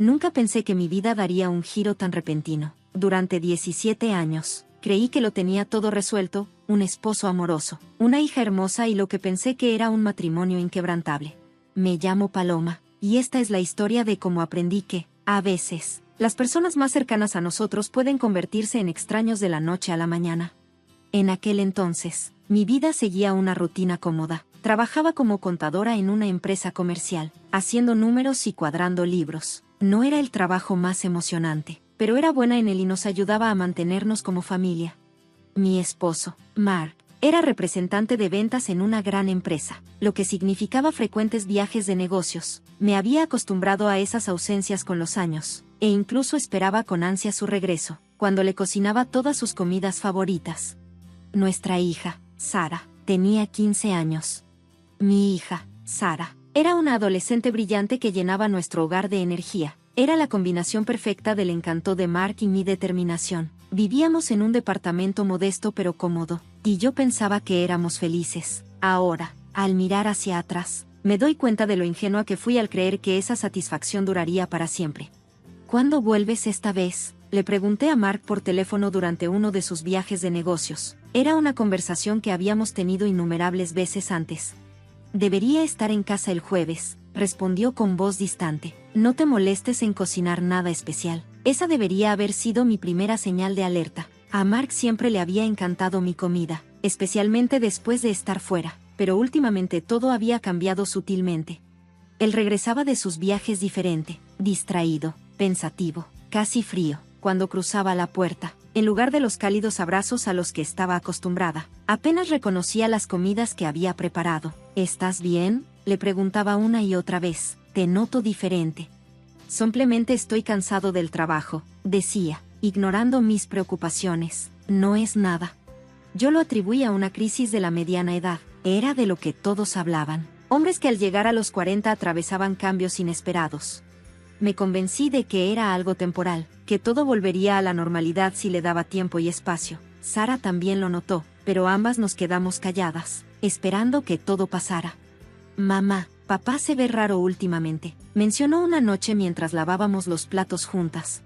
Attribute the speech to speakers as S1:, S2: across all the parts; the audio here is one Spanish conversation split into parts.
S1: Nunca pensé que mi vida daría un giro tan repentino. Durante 17 años, creí que lo tenía todo resuelto, un esposo amoroso, una hija hermosa y lo que pensé que era un matrimonio inquebrantable. Me llamo Paloma, y esta es la historia de cómo aprendí que, a veces, las personas más cercanas a nosotros pueden convertirse en extraños de la noche a la mañana. En aquel entonces, mi vida seguía una rutina cómoda. Trabajaba como contadora en una empresa comercial, haciendo números y cuadrando libros. No era el trabajo más emocionante, pero era buena en él y nos ayudaba a mantenernos como familia. Mi esposo, Mark, era representante de ventas en una gran empresa, lo que significaba frecuentes viajes de negocios. Me había acostumbrado a esas ausencias con los años, e incluso esperaba con ansia su regreso, cuando le cocinaba todas sus comidas favoritas. Nuestra hija, Sara, tenía 15 años. Mi hija, Sara, era una adolescente brillante que llenaba nuestro hogar de energía. Era la combinación perfecta del encanto de Mark y mi determinación. Vivíamos en un departamento modesto pero cómodo, y yo pensaba que éramos felices. Ahora, al mirar hacia atrás, me doy cuenta de lo ingenua que fui al creer que esa satisfacción duraría para siempre. ¿Cuándo vuelves esta vez?, le pregunté a Mark por teléfono durante uno de sus viajes de negocios. Era una conversación que habíamos tenido innumerables veces antes. Debería estar en casa el jueves, respondió con voz distante. No te molestes en cocinar nada especial. Esa debería haber sido mi primera señal de alerta. A Mark siempre le había encantado mi comida, especialmente después de estar fuera, pero últimamente todo había cambiado sutilmente. Él regresaba de sus viajes diferente, distraído, pensativo, casi frío, cuando cruzaba la puerta. En lugar de los cálidos abrazos a los que estaba acostumbrada, apenas reconocía las comidas que había preparado. ¿Estás bien?, le preguntaba una y otra vez. Te noto diferente. Simplemente estoy cansado del trabajo, decía, ignorando mis preocupaciones. No es nada. Yo lo atribuía a una crisis de la mediana edad. Era de lo que todos hablaban. Hombres que al llegar a los 40 atravesaban cambios inesperados. Me convencí de que era algo temporal, que todo volvería a la normalidad si le daba tiempo y espacio. Sara también lo notó, pero ambas nos quedamos calladas, esperando que todo pasara. Mamá, papá se ve raro últimamente, mencionó una noche mientras lavábamos los platos juntas.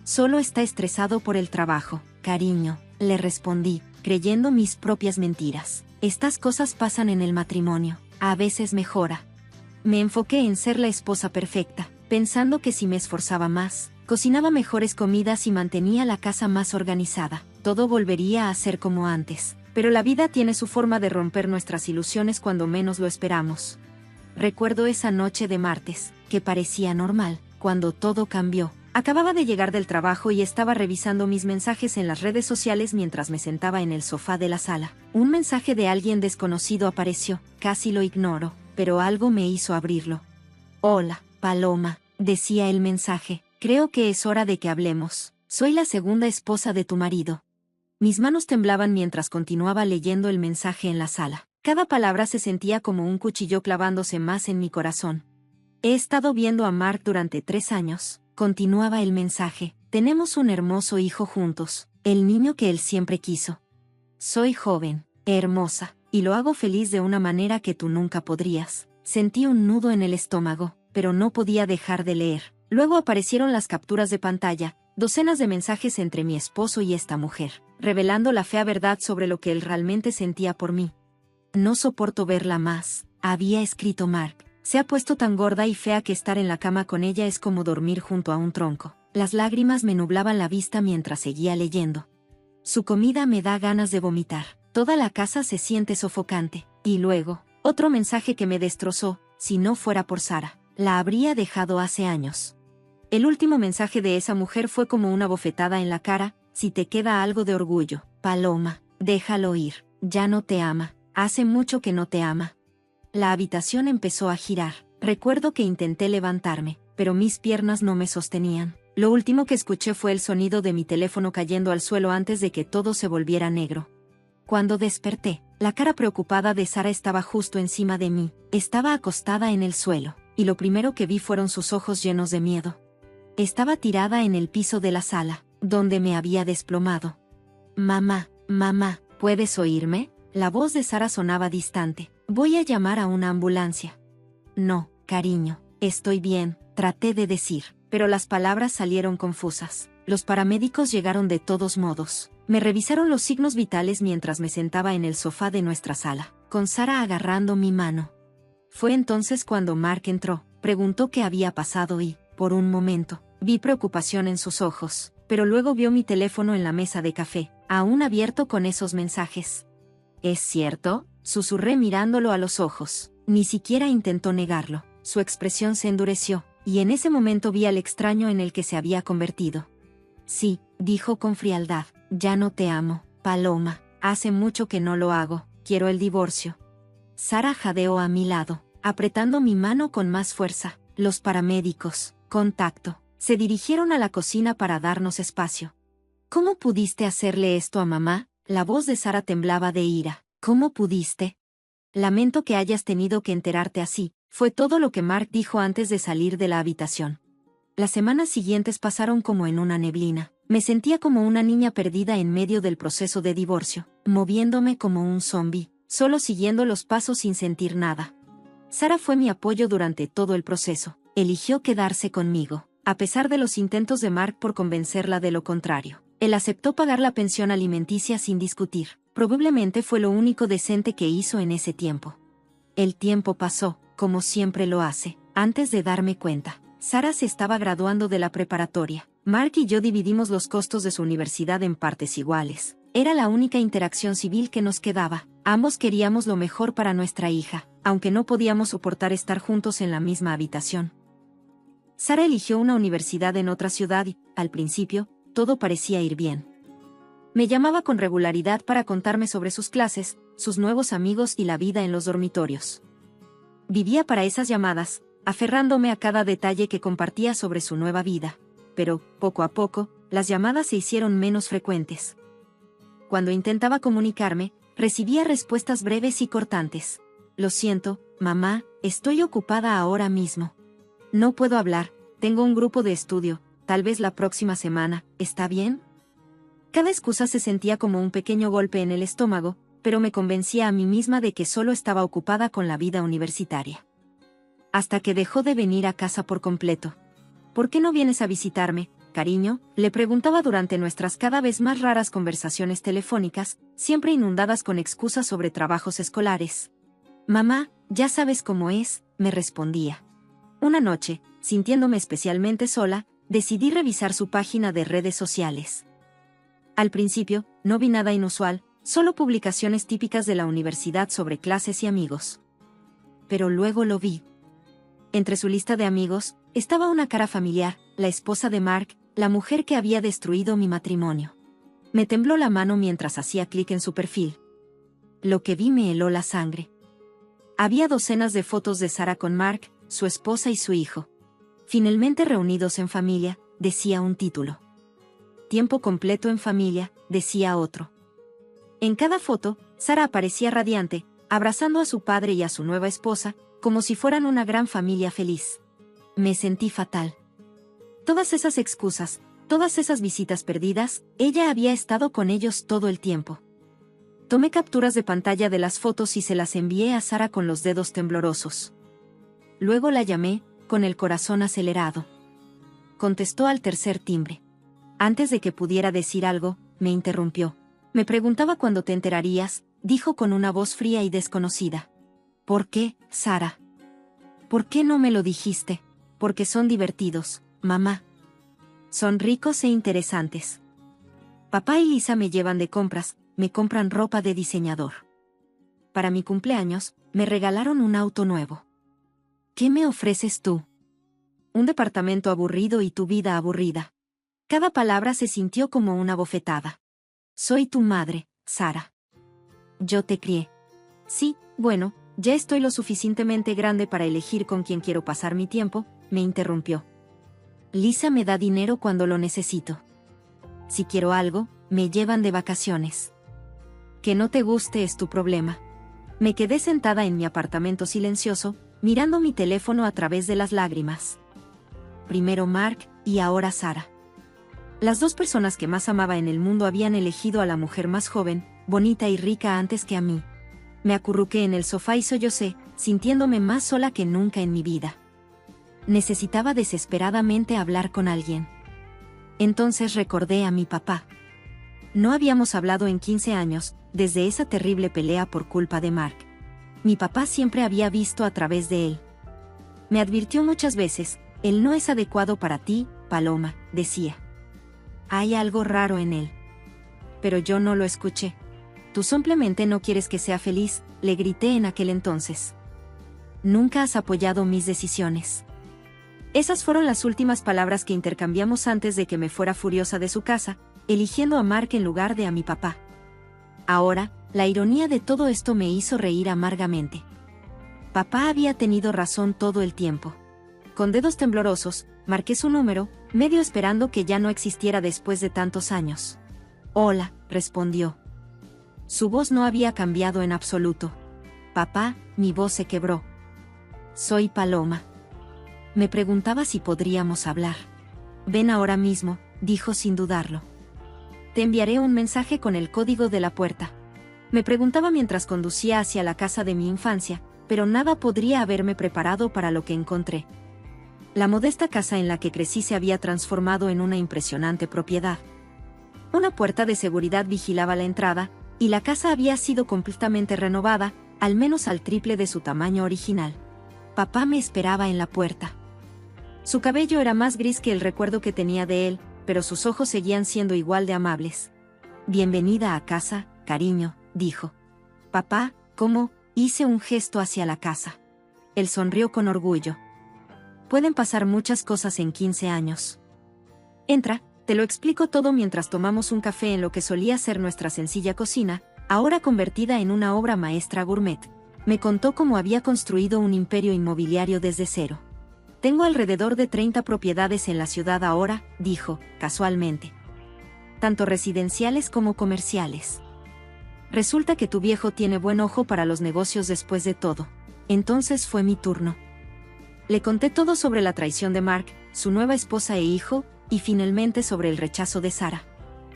S1: Solo está estresado por el trabajo, cariño, le respondí, creyendo mis propias mentiras. Estas cosas pasan en el matrimonio, a veces mejora. Me enfoqué en ser la esposa perfecta, pensando que si me esforzaba más, cocinaba mejores comidas y mantenía la casa más organizada, todo volvería a ser como antes. Pero la vida tiene su forma de romper nuestras ilusiones cuando menos lo esperamos. Recuerdo esa noche de martes, que parecía normal, cuando todo cambió. Acababa de llegar del trabajo y estaba revisando mis mensajes en las redes sociales mientras me sentaba en el sofá de la sala. Un mensaje de alguien desconocido apareció, casi lo ignoro, pero algo me hizo abrirlo. Hola, Paloma, decía el mensaje, creo que es hora de que hablemos. Soy la segunda esposa de tu marido. Mis manos temblaban mientras continuaba leyendo el mensaje en la sala. Cada palabra se sentía como un cuchillo clavándose más en mi corazón. He estado viendo a Mark durante 3 años, continuaba el mensaje. Tenemos un hermoso hijo juntos, el niño que él siempre quiso. Soy joven, hermosa, y lo hago feliz de una manera que tú nunca podrías. Sentí un nudo en el estómago, pero no podía dejar de leer. Luego aparecieron las capturas de pantalla, docenas de mensajes entre mi esposo y esta mujer, revelando la fea verdad sobre lo que él realmente sentía por mí. No soporto verla más, había escrito Mark. Se ha puesto tan gorda y fea que estar en la cama con ella es como dormir junto a un tronco. Las lágrimas me nublaban la vista mientras seguía leyendo. Su comida me da ganas de vomitar. Toda la casa se siente sofocante. Y luego, otro mensaje que me destrozó. Si no fuera por Sara, la habría dejado hace años. El último mensaje de esa mujer fue como una bofetada en la cara. Si te queda algo de orgullo, Paloma, déjalo ir. Ya no te ama. Hace mucho que no te ama. La habitación empezó a girar. Recuerdo que intenté levantarme, pero mis piernas no me sostenían. Lo último que escuché fue el sonido de mi teléfono cayendo al suelo antes de que todo se volviera negro. Cuando desperté, la cara preocupada de Sara estaba justo encima de mí. Estaba acostada en el suelo, y lo primero que vi fueron sus ojos llenos de miedo. Estaba tirada en el piso de la sala, donde me había desplomado. Mamá, mamá, ¿puedes oírme? La voz de Sara sonaba distante. Voy a llamar a una ambulancia. No, cariño, estoy bien, traté de decir. pero las palabras salieron confusas. Los paramédicos llegaron de todos modos. Me revisaron los signos vitales mientras me sentaba en el sofá de nuestra sala, con Sara agarrando mi mano. Fue entonces cuando Mark entró, preguntó qué había pasado y, por un momento, vi preocupación en sus ojos, pero luego vio mi teléfono en la mesa de café, aún abierto con esos mensajes. ¿Es cierto?, susurré mirándolo a los ojos. Ni siquiera intentó negarlo. Su expresión se endureció, y en ese momento vi al extraño en el que se había convertido. Sí, dijo con frialdad, ya no te amo, Paloma, hace mucho que no lo hago, quiero el divorcio. Sara jadeó a mi lado, apretando mi mano con más fuerza. Los paramédicos, contacto, se dirigieron a la cocina para darnos espacio. ¿Cómo pudiste hacerle esto a mamá? La voz de Sara temblaba de ira. ¿Cómo pudiste? Lamento que hayas tenido que enterarte así, fue todo lo que Mark dijo antes de salir de la habitación. Las semanas siguientes pasaron como en una neblina. Me sentía como una niña perdida en medio del proceso de divorcio, moviéndome como un zombi, solo siguiendo los pasos sin sentir nada. Sara fue mi apoyo durante todo el proceso. Eligió quedarse conmigo, a pesar de los intentos de Mark por convencerla de lo contrario. Él aceptó pagar la pensión alimenticia sin discutir. Probablemente fue lo único decente que hizo en ese tiempo. El tiempo pasó, como siempre lo hace, antes de darme cuenta. Sara se estaba graduando de la preparatoria. Mark y yo dividimos los costos de su universidad en partes iguales. Era la única interacción civil que nos quedaba. Ambos queríamos lo mejor para nuestra hija, aunque no podíamos soportar estar juntos en la misma habitación. Sara eligió una universidad en otra ciudad y, al principio, todo parecía ir bien. Me llamaba con regularidad para contarme sobre sus clases, sus nuevos amigos y la vida en los dormitorios. Vivía para esas llamadas, aferrándome a cada detalle que compartía sobre su nueva vida. Pero, poco a poco, las llamadas se hicieron menos frecuentes. Cuando intentaba comunicarme, recibía respuestas breves y cortantes. Lo siento, mamá, estoy ocupada ahora mismo. No puedo hablar, tengo un grupo de estudio, tal vez la próxima semana, ¿está bien? Cada excusa se sentía como un pequeño golpe en el estómago, pero me convencía a mí misma de que solo estaba ocupada con la vida universitaria. Hasta que dejó de venir a casa por completo. ¿Por qué no vienes a visitarme, cariño?, le preguntaba durante nuestras cada vez más raras conversaciones telefónicas, siempre inundadas con excusas sobre trabajos escolares. Mamá, ya sabes cómo es, me respondía. Una noche, sintiéndome especialmente sola, decidí revisar su página de redes sociales. Al principio, no vi nada inusual, solo publicaciones típicas de la universidad sobre clases y amigos. Pero luego lo vi. Entre su lista de amigos, estaba una cara familiar, la esposa de Mark, la mujer que había destruido mi matrimonio. Me tembló la mano mientras hacía clic en su perfil. Lo que vi me heló la sangre. Había docenas de fotos de Sara con Mark, su esposa y su hijo. Finalmente reunidos en familia, decía un título. Tiempo completo en familia, decía otro. En cada foto, Sara aparecía radiante, abrazando a su padre y a su nueva esposa, como si fueran una gran familia feliz. Me sentí fatal. Todas esas excusas, todas esas visitas perdidas, ella había estado con ellos todo el tiempo. Tomé capturas de pantalla de las fotos y se las envié a Sara con los dedos temblorosos. Luego la llamé, con el corazón acelerado. Contestó al tercer timbre. Antes de que pudiera decir algo, me interrumpió. Me preguntaba cuándo te enterarías, dijo con una voz fría y desconocida. ¿Por qué, Sara? ¿Por qué no me lo dijiste? Porque son divertidos, mamá. Son ricos e interesantes. Papá y Lisa me llevan de compras, me compran ropa de diseñador. Para mi cumpleaños, me regalaron un auto nuevo. ¿Qué me ofreces tú? Un departamento aburrido y tu vida aburrida. Cada palabra se sintió como una bofetada. Soy tu madre, Sara. Yo te crié. Sí, bueno, ya estoy lo suficientemente grande para elegir con quién quiero pasar mi tiempo, me interrumpió. Lisa me da dinero cuando lo necesito. Si quiero algo, me llevan de vacaciones. Que no te guste es tu problema. Me quedé sentada en mi apartamento silencioso, mirando mi teléfono a través de las lágrimas. Primero Mark, y ahora Sara. Las dos personas que más amaba en el mundo habían elegido a la mujer más joven, bonita y rica antes que a mí. Me acurruqué en el sofá y sollocé, sintiéndome más sola que nunca en mi vida. Necesitaba desesperadamente hablar con alguien. Entonces recordé a mi papá. No habíamos hablado en 15 años, desde esa terrible pelea por culpa de Mark. Mi papá siempre había visto a través de él. Me advirtió muchas veces: él no es adecuado para ti, Paloma, decía. Hay algo raro en él. Pero yo no lo escuché. Tú simplemente no quieres que sea feliz, le grité en aquel entonces. Nunca has apoyado mis decisiones. Esas fueron las últimas palabras que intercambiamos antes de que me fuera furiosa de su casa, eligiendo a Mark en lugar de a mi papá. Ahora, la ironía de todo esto me hizo reír amargamente. Papá había tenido razón todo el tiempo. Con dedos temblorosos, marqué su número, medio esperando que ya no existiera después de tantos años. Hola, respondió. Su voz no había cambiado en absoluto. Papá, mi voz se quebró. Soy Paloma. Me preguntaba si podríamos hablar. Ven ahora mismo, dijo sin dudarlo. Te enviaré un mensaje con el código de la puerta. Me preguntaba mientras conducía hacia la casa de mi infancia, pero nada podría haberme preparado para lo que encontré. La modesta casa en la que crecí se había transformado en una impresionante propiedad. Una puerta de seguridad vigilaba la entrada, y la casa había sido completamente renovada, al menos al triple de su tamaño original. Papá me esperaba en la puerta. Su cabello era más gris que el recuerdo que tenía de él, pero sus ojos seguían siendo igual de amables. Bienvenida a casa, cariño, dijo. Papá, ¿cómo? Hice un gesto hacia la casa. Él sonrió con orgullo. Pueden pasar muchas cosas en 15 años. Entra, te lo explico todo mientras tomamos un café en lo que solía ser nuestra sencilla cocina, ahora convertida en una obra maestra gourmet. Me contó cómo había construido un imperio inmobiliario desde cero. Tengo alrededor de 30 propiedades en la ciudad ahora, dijo, casualmente. Tanto residenciales como comerciales. Resulta que tu viejo tiene buen ojo para los negocios después de todo. Entonces fue mi turno. Le conté todo sobre la traición de Mark, su nueva esposa e hijo, y finalmente sobre el rechazo de Sara.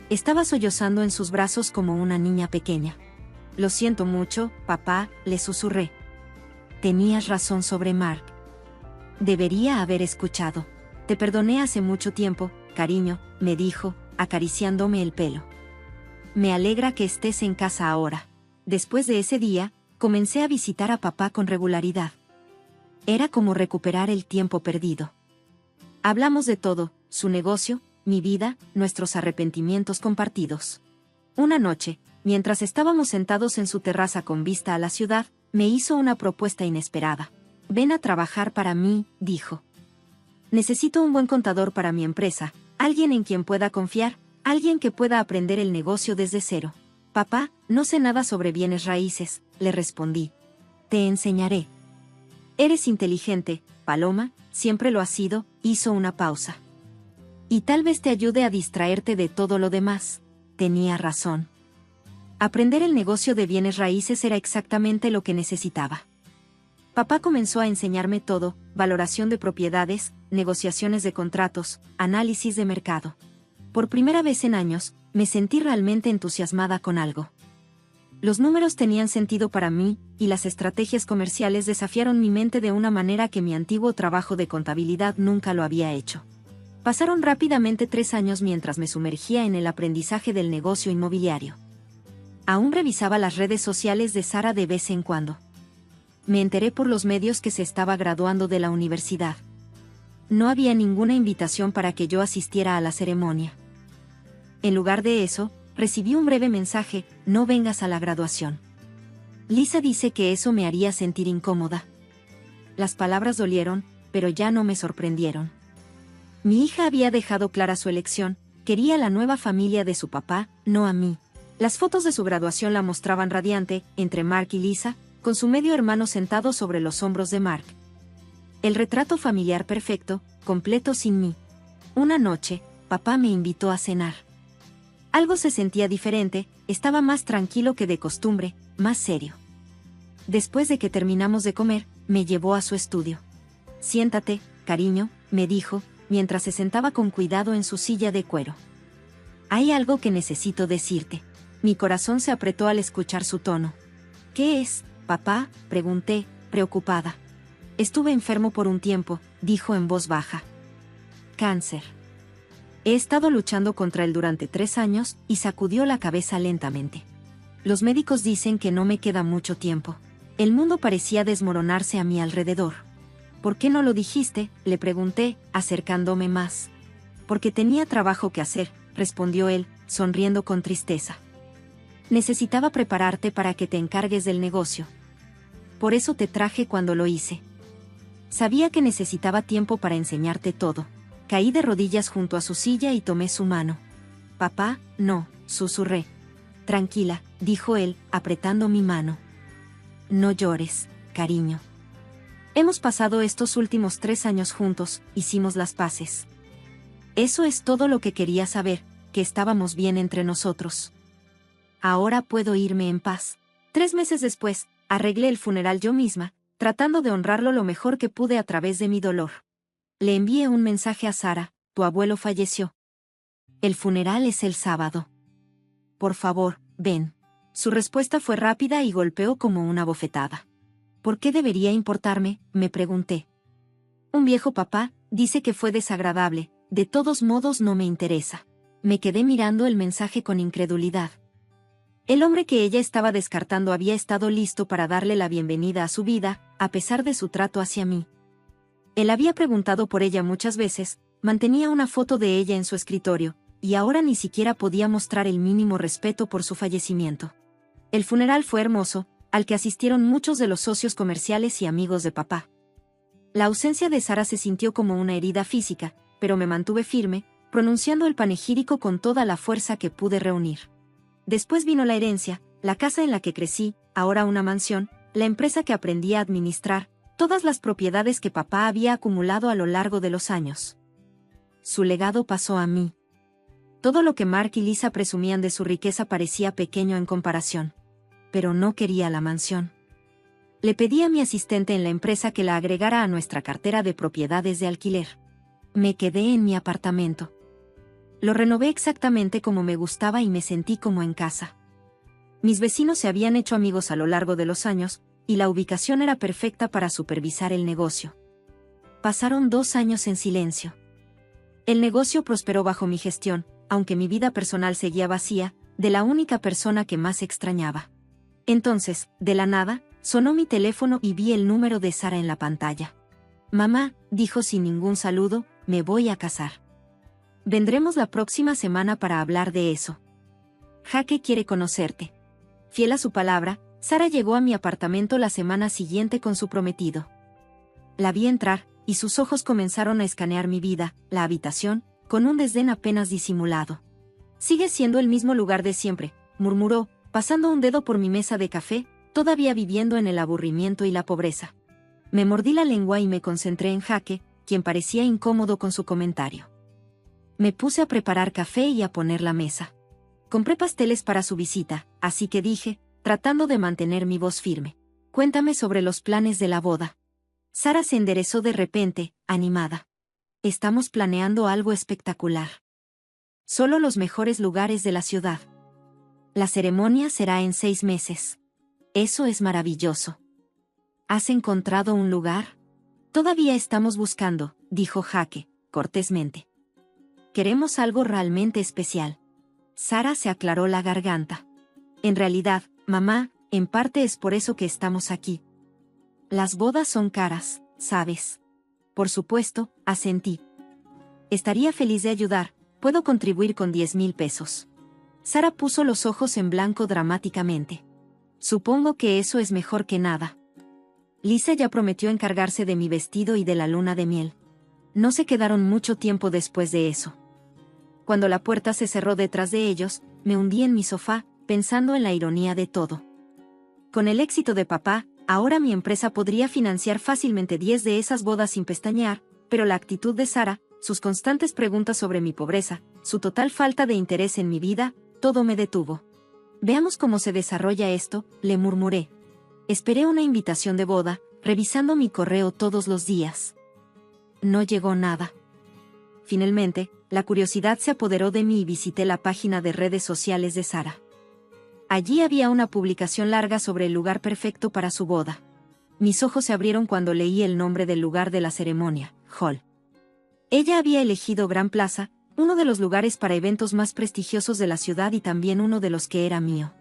S1: Estaba sollozando en sus brazos como una niña pequeña. Lo siento mucho, papá, le susurré. Tenías razón sobre Mark. Debería haber escuchado. Te perdoné hace mucho tiempo, cariño, me dijo, acariciándome el pelo. Me alegra que estés en casa ahora. Después de ese día, comencé a visitar a papá con regularidad. Era como recuperar el tiempo perdido. Hablamos de todo, su negocio, mi vida, nuestros arrepentimientos compartidos. Una noche, mientras estábamos sentados en su terraza con vista a la ciudad, me hizo una propuesta inesperada. Ven a trabajar para mí, dijo. Necesito un buen contador para mi empresa, alguien en quien pueda confiar, alguien que pueda aprender el negocio desde cero. Papá, no sé nada sobre bienes raíces, le respondí. Te enseñaré. Eres inteligente, Paloma, siempre lo has sido, hizo una pausa. Y tal vez te ayude a distraerte de todo lo demás. Tenía razón. Aprender el negocio de bienes raíces era exactamente lo que necesitaba. Papá comenzó a enseñarme todo: valoración de propiedades, negociaciones de contratos, análisis de mercado. Por primera vez en años, me sentí realmente entusiasmada con algo. Los números tenían sentido para mí, y las estrategias comerciales desafiaron mi mente de una manera que mi antiguo trabajo de contabilidad nunca lo había hecho. Pasaron rápidamente 3 años mientras me sumergía en el aprendizaje del negocio inmobiliario. Aún revisaba las redes sociales de Sara de vez en cuando. Me enteré por los medios que se estaba graduando de la universidad. No había ninguna invitación para que yo asistiera a la ceremonia. En lugar de eso, recibí un breve mensaje: no vengas a la graduación. Lisa dice que eso me haría sentir incómoda. Las palabras dolieron, pero ya no me sorprendieron. Mi hija había dejado clara su elección: quería la nueva familia de su papá, no a mí. Las fotos de su graduación la mostraban radiante, entre Mark y Lisa, con su medio hermano sentado sobre los hombros de Mark. El retrato familiar perfecto, completo sin mí. Una noche, papá me invitó a cenar. Algo se sentía diferente, estaba más tranquilo que de costumbre, más serio. Después de que terminamos de comer, me llevó a su estudio. Siéntate, cariño, me dijo, mientras se sentaba con cuidado en su silla de cuero. Hay algo que necesito decirte. Mi corazón se apretó al escuchar su tono. ¿Qué es, papá?, pregunté, preocupada. Estuve enfermo por un tiempo, dijo en voz baja. Cáncer. He estado luchando contra él durante 3 años, y sacudió la cabeza lentamente. Los médicos dicen que no me queda mucho tiempo. El mundo parecía desmoronarse a mi alrededor. ¿Por qué no lo dijiste?, le pregunté, acercándome más. Porque tenía trabajo que hacer, respondió él, sonriendo con tristeza. Necesitaba prepararte para que te encargues del negocio. Por eso te traje cuando lo hice. Sabía que necesitaba tiempo para enseñarte todo. Caí de rodillas junto a su silla y tomé su mano. Papá, no, susurré. Tranquila, dijo él, apretando mi mano. No llores, cariño. Hemos pasado estos últimos 3 años juntos, hicimos las paces. Eso es todo lo que quería saber, que estábamos bien entre nosotros. Ahora puedo irme en paz. 3 meses después, arreglé el funeral yo misma, tratando de honrarlo lo mejor que pude a través de mi dolor. Le envié un mensaje a Sara: tu abuelo falleció. El funeral es el sábado. Por favor, ven. Su respuesta fue rápida y golpeó como una bofetada. ¿Por qué debería importarme?, me pregunté. Un viejo papá dice que fue desagradable, de todos modos no me interesa. Me quedé mirando el mensaje con incredulidad. El hombre que ella estaba descartando había estado listo para darle la bienvenida a su vida, a pesar de su trato hacia mí. Él había preguntado por ella muchas veces, mantenía una foto de ella en su escritorio, y ahora ni siquiera podía mostrar el mínimo respeto por su fallecimiento. El funeral fue hermoso, al que asistieron muchos de los socios comerciales y amigos de papá. La ausencia de Sara se sintió como una herida física, pero me mantuve firme, pronunciando el panegírico con toda la fuerza que pude reunir. Después vino la herencia, la casa en la que crecí, ahora una mansión, la empresa que aprendí a administrar, todas las propiedades que papá había acumulado a lo largo de los años. Su legado pasó a mí. Todo lo que Mark y Lisa presumían de su riqueza parecía pequeño en comparación. Pero no quería la mansión. Le pedí a mi asistente en la empresa que la agregara a nuestra cartera de propiedades de alquiler. Me quedé en mi apartamento. Lo renové exactamente como me gustaba y me sentí como en casa. Mis vecinos se habían hecho amigos a lo largo de los años, y la ubicación era perfecta para supervisar el negocio. Pasaron 2 años en silencio. El negocio prosperó bajo mi gestión, aunque mi vida personal seguía vacía, de la única persona que más extrañaba. Entonces, de la nada, sonó mi teléfono y vi el número de Sara en la pantalla. Mamá, dijo sin ningún saludo, me voy a casar. Vendremos la próxima semana para hablar de eso. Jake quiere conocerte. Fiel a su palabra, Sara llegó a mi apartamento la semana siguiente con su prometido. La vi entrar, y sus ojos comenzaron a escanear mi vida, la habitación, con un desdén apenas disimulado. Sigue siendo el mismo lugar de siempre, murmuró, pasando un dedo por mi mesa de café, todavía viviendo en el aburrimiento y la pobreza. Me mordí la lengua y me concentré en Jake, quien parecía incómodo con su comentario. Me puse a preparar café y a poner la mesa. Compré pasteles para su visita, así que dije, tratando de mantener mi voz firme: cuéntame sobre los planes de la boda. Sara se enderezó de repente, animada. Estamos planeando algo espectacular. Solo los mejores lugares de la ciudad. La ceremonia será en 6 meses. Eso es maravilloso. ¿Has encontrado un lugar? Todavía estamos buscando, dijo Jake, cortésmente. Queremos algo realmente especial. Sara se aclaró la garganta. En realidad, mamá, en parte es por eso que estamos aquí. Las bodas son caras, ¿sabes? Por supuesto, asentí. Estaría feliz de ayudar, puedo contribuir con 10,000 pesos. Sara puso los ojos en blanco dramáticamente. Supongo que eso es mejor que nada. Lisa ya prometió encargarse de mi vestido y de la luna de miel. No se quedaron mucho tiempo después de eso. Cuando la puerta se cerró detrás de ellos, me hundí en mi sofá, pensando en la ironía de todo. Con el éxito de papá, ahora mi empresa podría financiar fácilmente 10 de esas bodas sin pestañear, pero la actitud de Sara, sus constantes preguntas sobre mi pobreza, su total falta de interés en mi vida, todo me detuvo. Veamos cómo se desarrolla esto, le murmuré. Esperé una invitación de boda, revisando mi correo todos los días. No llegó nada. Finalmente, la curiosidad se apoderó de mí y visité la página de redes sociales de Sara. Allí había una publicación larga sobre el lugar perfecto para su boda. Mis ojos se abrieron cuando leí el nombre del lugar de la ceremonia: Hall. Ella había elegido Gran Plaza, uno de los lugares para eventos más prestigiosos de la ciudad y también uno de los que era mío.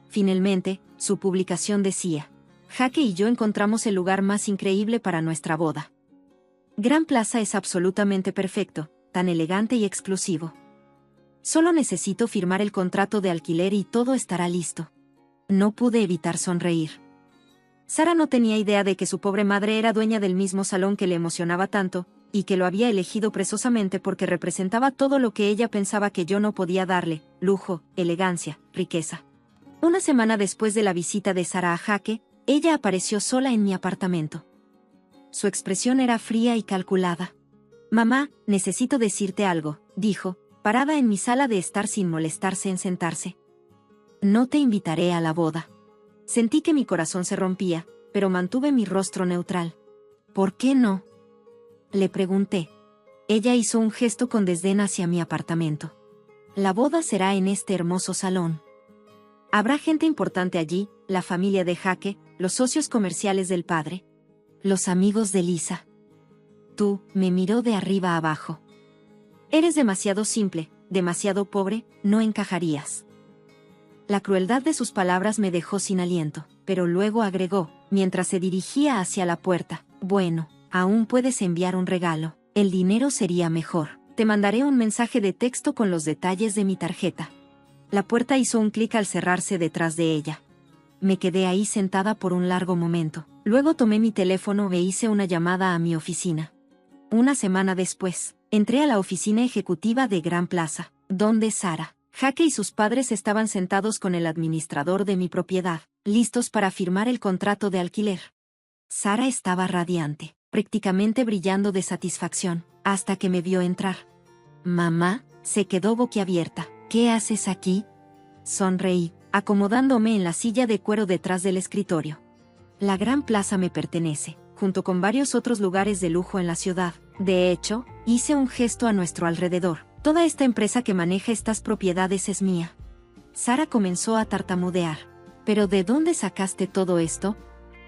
S1: Finalmente, su publicación decía: Jake y yo encontramos el lugar más increíble para nuestra boda. Gran Plaza es absolutamente perfecto, tan elegante y exclusivo. Solo necesito firmar el contrato de alquiler y todo estará listo. No pude evitar sonreír. Sara no tenía idea de que su pobre madre era dueña del mismo salón que le emocionaba tanto, y que lo había elegido precisamente porque representaba todo lo que ella pensaba que yo no podía darle: lujo, elegancia, riqueza. Una semana después de la visita de Sara a Jake, ella apareció sola en mi apartamento. Su expresión era fría y calculada. «Mamá, necesito decirte algo», dijo, parada en mi sala de estar sin molestarse en sentarse. «No te invitaré a la boda». Sentí que mi corazón se rompía, pero mantuve mi rostro neutral. «¿Por qué no?», le pregunté. Ella hizo un gesto con desdén hacia mi apartamento. «La boda será en este hermoso salón. Habrá gente importante allí, la familia de Jake, los socios comerciales del padre, los amigos de Lisa». Tú, me miró de arriba a abajo. «Eres demasiado simple, demasiado pobre, no encajarías». La crueldad de sus palabras me dejó sin aliento, pero luego agregó, mientras se dirigía hacia la puerta: «Bueno, aún puedes enviar un regalo, el dinero sería mejor. Te mandaré un mensaje de texto con los detalles de mi tarjeta». La puerta hizo un clic al cerrarse detrás de ella. Me quedé ahí sentada por un largo momento. Luego tomé mi teléfono e hice una llamada a mi oficina. Una semana después, entré a la oficina ejecutiva de Gran Plaza, donde Sara, Jake y sus padres estaban sentados con el administrador de mi propiedad, listos para firmar el contrato de alquiler. Sara estaba radiante, prácticamente brillando de satisfacción, hasta que me vio entrar. «Mamá», se quedó boquiabierta. «¿Qué haces aquí?». Sonreí, acomodándome en la silla de cuero detrás del escritorio. La Gran Plaza me pertenece, junto con varios otros lugares de lujo en la ciudad. De hecho, hice un gesto a nuestro alrededor. «Toda esta empresa que maneja estas propiedades es mía». Sara comenzó a tartamudear. «¿Pero de dónde sacaste todo esto?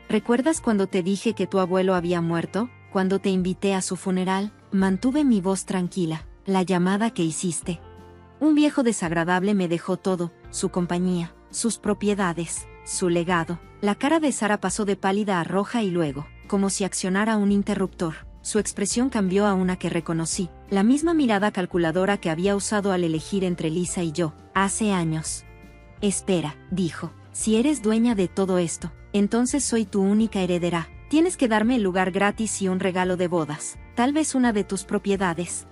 S1: ¿Recuerdas cuando te dije que tu abuelo había muerto? Cuando te invité a su funeral?» Mantuve mi voz tranquila. «La llamada que hiciste. Un viejo desagradable me dejó todo, su compañía, sus propiedades, su legado». La cara de Sara pasó de pálida a roja y luego, como si accionara un interruptor, su expresión cambió a una que reconocí, la misma mirada calculadora que había usado al elegir entre Lisa y yo, hace años. «Espera», dijo, «si eres dueña de todo esto, entonces soy tu única heredera. Tienes que darme el lugar gratis y un regalo de bodas, tal vez una de tus propiedades».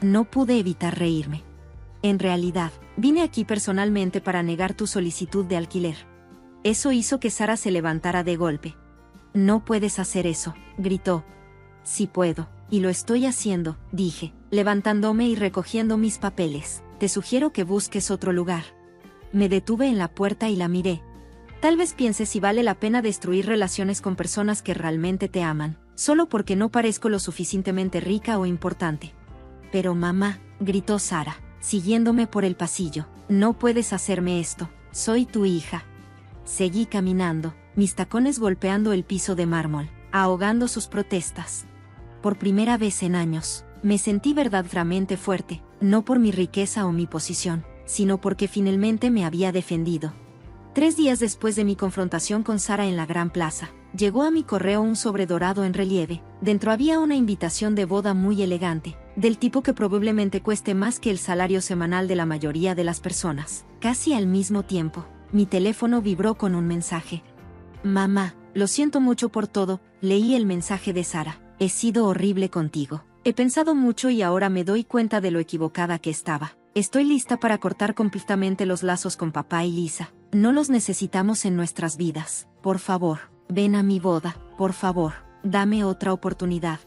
S1: No pude evitar reírme. «En realidad, vine aquí personalmente para negar tu solicitud de alquiler». Eso hizo que Sara se levantara de golpe. «No puedes hacer eso», gritó. «Sí puedo, y lo estoy haciendo», dije, levantándome y recogiendo mis papeles. «Te sugiero que busques otro lugar». Me detuve en la puerta y la miré. «Tal vez pienses si vale la pena destruir relaciones con personas que realmente te aman, solo porque no parezco lo suficientemente rica o importante». «Pero mamá», gritó Sara, siguiéndome por el pasillo, «no puedes hacerme esto, soy tu hija». Seguí caminando, mis tacones golpeando el piso de mármol, ahogando sus protestas. Por primera vez en años, me sentí verdaderamente fuerte, no por mi riqueza o mi posición, sino porque finalmente me había defendido. 3 días después de mi confrontación con Sara en la Gran Plaza, llegó a mi correo un sobre dorado en relieve. Dentro había una invitación de boda muy elegante, del tipo que probablemente cueste más que el salario semanal de la mayoría de las personas. Casi al mismo tiempo, mi teléfono vibró con un mensaje. «Mamá, lo siento mucho por todo», leí el mensaje de Sara. «He sido horrible contigo. He pensado mucho y ahora me doy cuenta de lo equivocada que estaba. Estoy lista para cortar completamente los lazos con papá y Lisa. No los necesitamos en nuestras vidas. Por favor, ven a mi boda, por favor, dame otra oportunidad».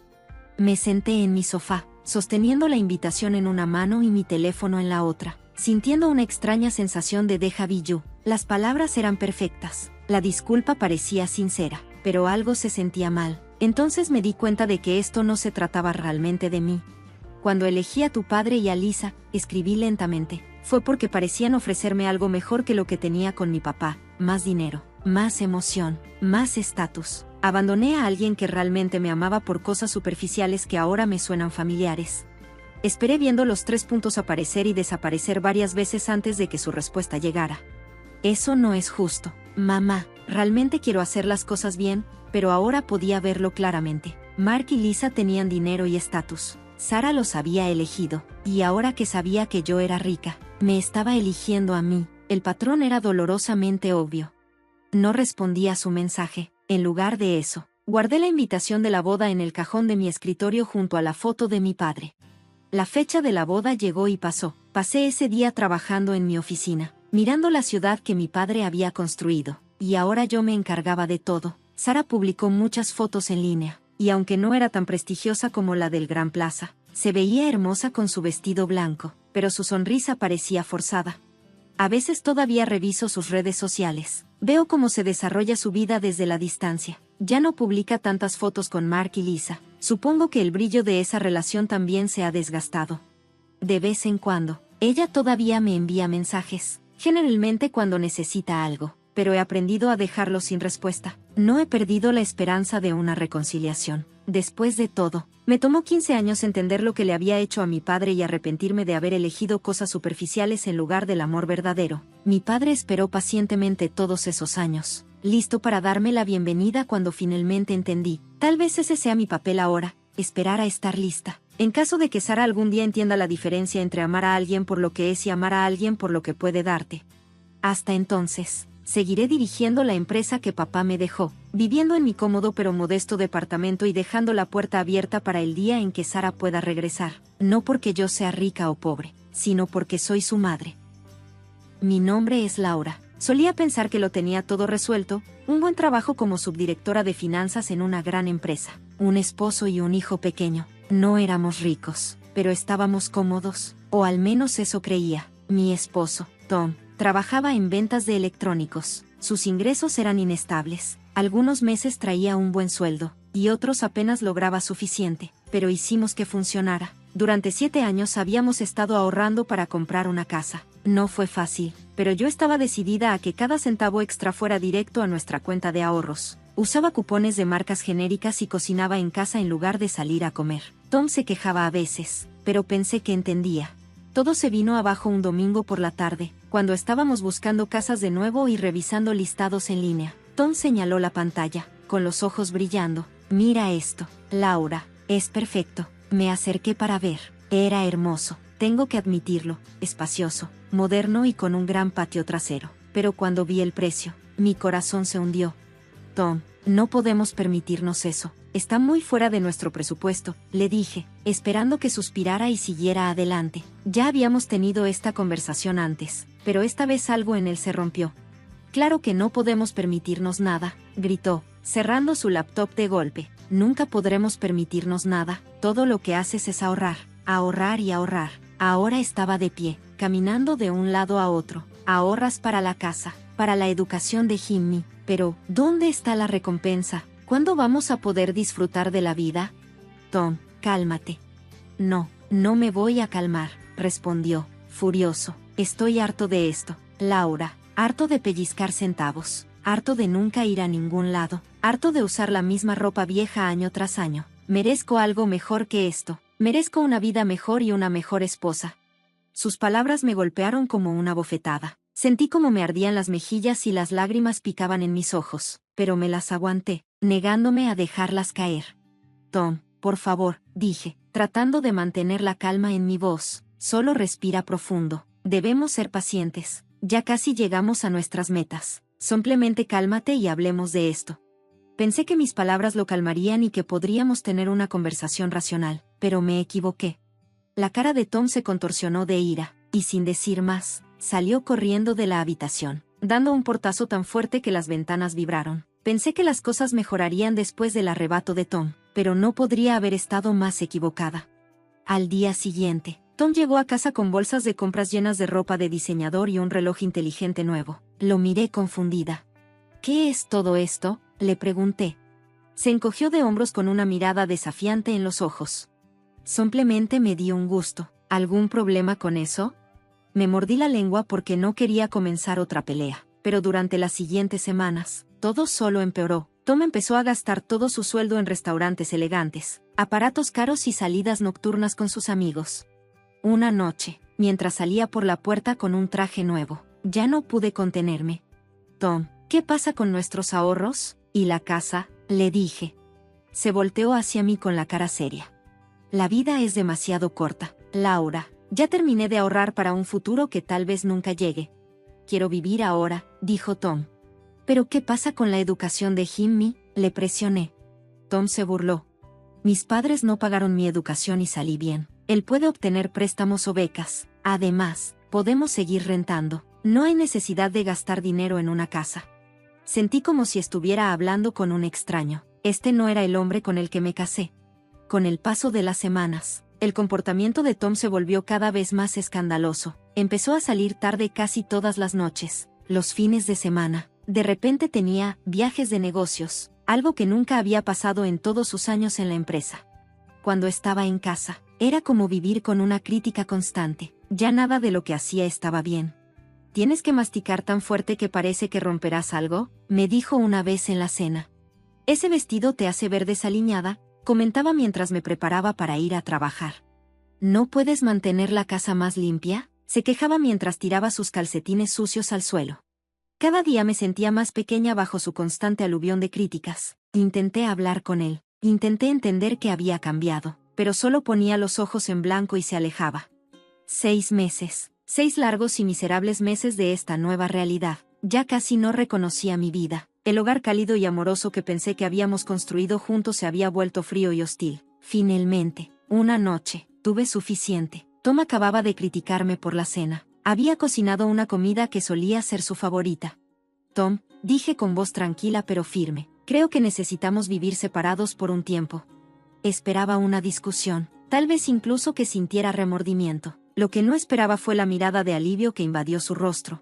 S1: Me senté en mi sofá, sosteniendo la invitación en una mano y mi teléfono en la otra, sintiendo una extraña sensación de déjà vu. Las palabras eran perfectas, la disculpa parecía sincera, pero algo se sentía mal. Entonces me di cuenta de que esto no se trataba realmente de mí. «Cuando elegí a tu padre y a Lisa», escribí lentamente, «fue porque parecían ofrecerme algo mejor que lo que tenía con mi papá: más dinero, más emoción, más estatus. Abandoné a alguien que realmente me amaba por cosas superficiales que ahora me suenan familiares. Esperé viendo los 3 puntos aparecer y desaparecer varias veces antes de que su respuesta llegara. Eso no es justo. Mamá, realmente quiero hacer las cosas bien, pero ahora podía verlo claramente. Mark y Lisa tenían dinero y estatus. Sara los había elegido, y ahora que sabía que yo era rica, me estaba eligiendo a mí. El patrón era dolorosamente obvio. No respondí a su mensaje. En lugar de eso, guardé la invitación de la boda en el cajón de mi escritorio junto a la foto de mi padre. La fecha de la boda llegó y pasó. Pasé ese día trabajando en mi oficina, mirando la ciudad que mi padre había construido, y ahora yo me encargaba de todo. Sara publicó muchas fotos en línea, y aunque no era tan prestigiosa como la del Gran Plaza, se veía hermosa con su vestido blanco, pero su sonrisa parecía forzada. A veces todavía reviso sus redes sociales. Veo cómo se desarrolla su vida desde la distancia. Ya no publica tantas fotos con Mark y Lisa. Supongo que el brillo de esa relación también se ha desgastado. De vez en cuando, ella todavía me envía mensajes, generalmente cuando necesita algo, pero he aprendido a dejarlo sin respuesta. No he perdido la esperanza de una reconciliación. Después de todo, me tomó 15 años entender lo que le había hecho a mi padre y arrepentirme de haber elegido cosas superficiales en lugar del amor verdadero. Mi padre esperó pacientemente todos esos años, listo para darme la bienvenida cuando finalmente entendí. Tal vez ese sea mi papel ahora, esperar a estar lista. En caso de que Sara algún día entienda la diferencia entre amar a alguien por lo que es y amar a alguien por lo que puede darte. Hasta entonces, seguiré dirigiendo la empresa que papá me dejó, viviendo en mi cómodo pero modesto departamento y dejando la puerta abierta para el día en que Sara pueda regresar, no porque yo sea rica o pobre, sino porque soy su madre. Mi nombre es Laura. Solía pensar que lo tenía todo resuelto, un buen trabajo como subdirectora de finanzas en una gran empresa, un esposo y un hijo pequeño. No éramos ricos, pero estábamos cómodos, o al menos eso creía. Mi esposo, Tom, trabajaba en ventas de electrónicos. Sus ingresos eran inestables. Algunos meses traía un buen sueldo, y otros apenas lograba suficiente, pero hicimos que funcionara. Durante 7 años habíamos estado ahorrando para comprar una casa. No fue fácil, pero yo estaba decidida a que cada centavo extra fuera directo a nuestra cuenta de ahorros. Usaba cupones de marcas genéricas y cocinaba en casa en lugar de salir a comer. Tom se quejaba a veces, pero pensé que entendía. Todo se vino abajo un domingo por la tarde, cuando estábamos buscando casas de nuevo y revisando listados en línea. Tom señaló la pantalla, con los ojos brillando. Mira esto, Laura, es perfecto. Me acerqué para ver. Era hermoso, tengo que admitirlo, espacioso, moderno y con un gran patio trasero. Pero cuando vi el precio, mi corazón se hundió. Tom, no podemos permitirnos eso. Está muy fuera de nuestro presupuesto, le dije, esperando que suspirara y siguiera adelante. Ya habíamos tenido esta conversación antes, pero esta vez algo en él se rompió. Claro que no podemos permitirnos nada, gritó, cerrando su laptop de golpe. Nunca podremos permitirnos nada, todo lo que haces es ahorrar, ahorrar y ahorrar. Ahora estaba de pie, caminando de un lado a otro. Ahorras para la casa, para la educación de Jimmy, pero ¿dónde está la recompensa? ¿Cuándo vamos a poder disfrutar de la vida? Tom, cálmate. No, no me voy a calmar, respondió, furioso. Estoy harto de esto, Laura, harto de pellizcar centavos, harto de nunca ir a ningún lado, harto de usar la misma ropa vieja año tras año. Merezco algo mejor que esto, merezco una vida mejor y una mejor esposa. Sus palabras me golpearon como una bofetada. Sentí como me ardían las mejillas y las lágrimas picaban en mis ojos, pero me las aguanté, negándome a dejarlas caer. Tom, por favor, dije, tratando de mantener la calma en mi voz, solo respira profundo. Debemos ser pacientes. Ya casi llegamos a nuestras metas. Simplemente cálmate y hablemos de esto. Pensé que mis palabras lo calmarían y que podríamos tener una conversación racional, pero me equivoqué. La cara de Tom se contorsionó de ira, y sin decir más, salió corriendo de la habitación, dando un portazo tan fuerte que las ventanas vibraron. Pensé que las cosas mejorarían después del arrebato de Tom, pero no podría haber estado más equivocada. Al día siguiente, Tom llegó a casa con bolsas de compras llenas de ropa de diseñador y un reloj inteligente nuevo. Lo miré confundida. ¿Qué es todo esto?, le pregunté. Se encogió de hombros con una mirada desafiante en los ojos. Simplemente me dio un gusto. ¿Algún problema con eso? Me mordí la lengua porque no quería comenzar otra pelea, pero durante las siguientes semanas, todo solo empeoró. Tom empezó a gastar todo su sueldo en restaurantes elegantes, aparatos caros y salidas nocturnas con sus amigos. Una noche, mientras salía por la puerta con un traje nuevo, ya no pude contenerme. Tom, ¿qué pasa con nuestros ahorros? ¿Y la casa? Le dije. Se volteó hacia mí con la cara seria. La vida es demasiado corta, Laura. Ya terminé de ahorrar para un futuro que tal vez nunca llegue. Quiero vivir ahora, dijo Tom. ¿Pero qué pasa con la educación de Jimmy? Le presioné. Tom se burló. Mis padres no pagaron mi educación y salí bien. Él puede obtener préstamos o becas. Además, podemos seguir rentando. No hay necesidad de gastar dinero en una casa. Sentí como si estuviera hablando con un extraño. Este no era el hombre con el que me casé. Con el paso de las semanas, el comportamiento de Tom se volvió cada vez más escandaloso. Empezó a salir tarde casi todas las noches, los fines de semana. De repente tenía viajes de negocios, algo que nunca había pasado en todos sus años en la empresa. Cuando estaba en casa, era como vivir con una crítica constante. Ya nada de lo que hacía estaba bien. ¿Tienes que masticar tan fuerte que parece que romperás algo?, me dijo una vez en la cena. Ese vestido te hace ver desaliñada, comentaba mientras me preparaba para ir a trabajar. ¿No puedes mantener la casa más limpia?, se quejaba mientras tiraba sus calcetines sucios al suelo. Cada día me sentía más pequeña bajo su constante aluvión de críticas. Intenté hablar con él, intenté entender que había cambiado, pero solo ponía los ojos en blanco y se alejaba. 6 meses, 6 largos y miserables meses de esta nueva realidad. Ya casi no reconocía mi vida. El hogar cálido y amoroso que pensé que habíamos construido juntos se había vuelto frío y hostil. Finalmente, una noche, tuve suficiente. Tom acababa de criticarme por la cena. Había cocinado una comida que solía ser su favorita. Tom, dije con voz tranquila pero firme, creo que necesitamos vivir separados por un tiempo. Esperaba una discusión, tal vez incluso que sintiera remordimiento. Lo que no esperaba fue la mirada de alivio que invadió su rostro.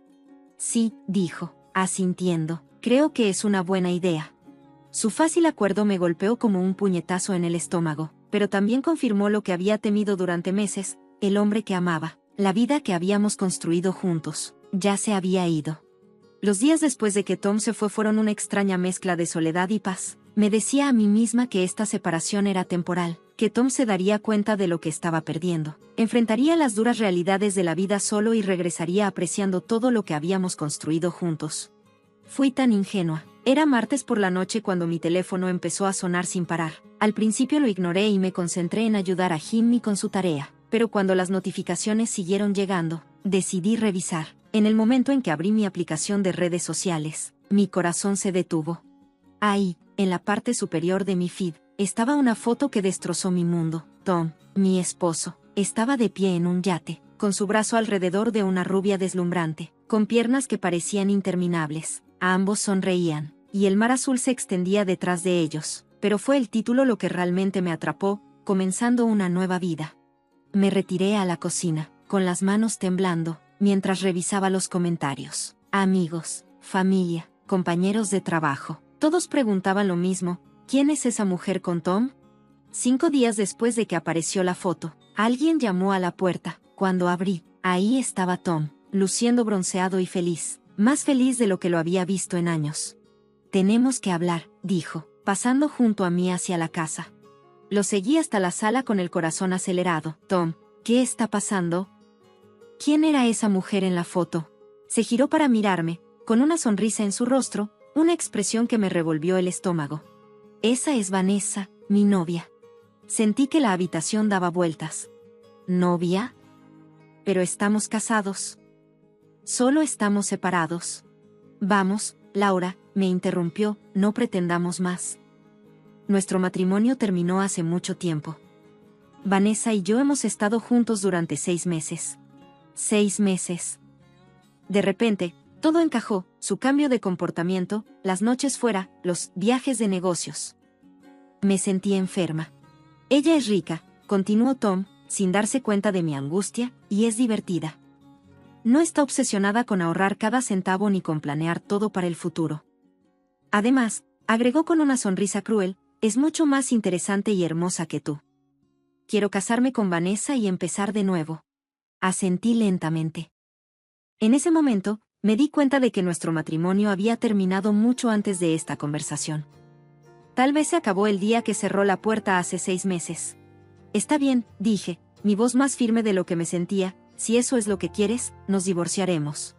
S1: Sí, dijo, asintiendo, creo que es una buena idea. Su fácil acuerdo me golpeó como un puñetazo en el estómago, pero también confirmó lo que había temido durante meses: el hombre que amaba, la vida que habíamos construido juntos, ya se había ido. Los días después de que Tom se fue fueron una extraña mezcla de soledad y paz. Me decía a mí misma que esta separación era temporal, que Tom se daría cuenta de lo que estaba perdiendo, enfrentaría las duras realidades de la vida solo y regresaría apreciando todo lo que habíamos construido juntos. Fui tan ingenua. Era martes por la noche cuando mi teléfono empezó a sonar sin parar. Al principio lo ignoré y me concentré en ayudar a Jimmy con su tarea, pero cuando las notificaciones siguieron llegando, decidí revisar. En el momento en que abrí mi aplicación de redes sociales, mi corazón se detuvo. Ahí, en la parte superior de mi feed, estaba una foto que destrozó mi mundo. Tom, mi esposo, estaba de pie en un yate, con su brazo alrededor de una rubia deslumbrante, con piernas que parecían interminables. Ambos sonreían, y el mar azul se extendía detrás de ellos, pero fue el título lo que realmente me atrapó: comenzando una nueva vida. Me retiré a la cocina, con las manos temblando, mientras revisaba los comentarios. Amigos, familia, compañeros de trabajo, todos preguntaban lo mismo: ¿quién es esa mujer con Tom? 5 días después de que apareció la foto, alguien llamó a la puerta. Cuando abrí, ahí estaba Tom, luciendo bronceado y feliz, más feliz de lo que lo había visto en años. Tenemos que hablar, dijo, pasando junto a mí hacia la casa. Lo seguí hasta la sala con el corazón acelerado. Tom, ¿qué está pasando? ¿Quién era esa mujer en la foto? Se giró para mirarme, con una sonrisa en su rostro, una expresión que me revolvió el estómago. Esa es Vanessa, mi novia. Sentí que la habitación daba vueltas. ¿Novia? Pero estamos casados. Solo estamos separados. Vamos, Laura, me interrumpió, no pretendamos más. Nuestro matrimonio terminó hace mucho tiempo. Vanessa y yo hemos estado juntos durante 6 meses. 6 meses. De repente, todo encajó: su cambio de comportamiento, las noches fuera, los viajes de negocios. Me sentí enferma. Ella es rica, continuó Tom, sin darse cuenta de mi angustia, y es divertida. No está obsesionada con ahorrar cada centavo ni con planear todo para el futuro. Además, agregó con una sonrisa cruel, es mucho más interesante y hermosa que tú. Quiero casarme con Vanessa y empezar de nuevo. Asentí lentamente. En ese momento, me di cuenta de que nuestro matrimonio había terminado mucho antes de esta conversación. Tal vez se acabó el día que cerró la puerta hace 6 meses. Está bien, dije, mi voz más firme de lo que me sentía, si eso es lo que quieres, nos divorciaremos.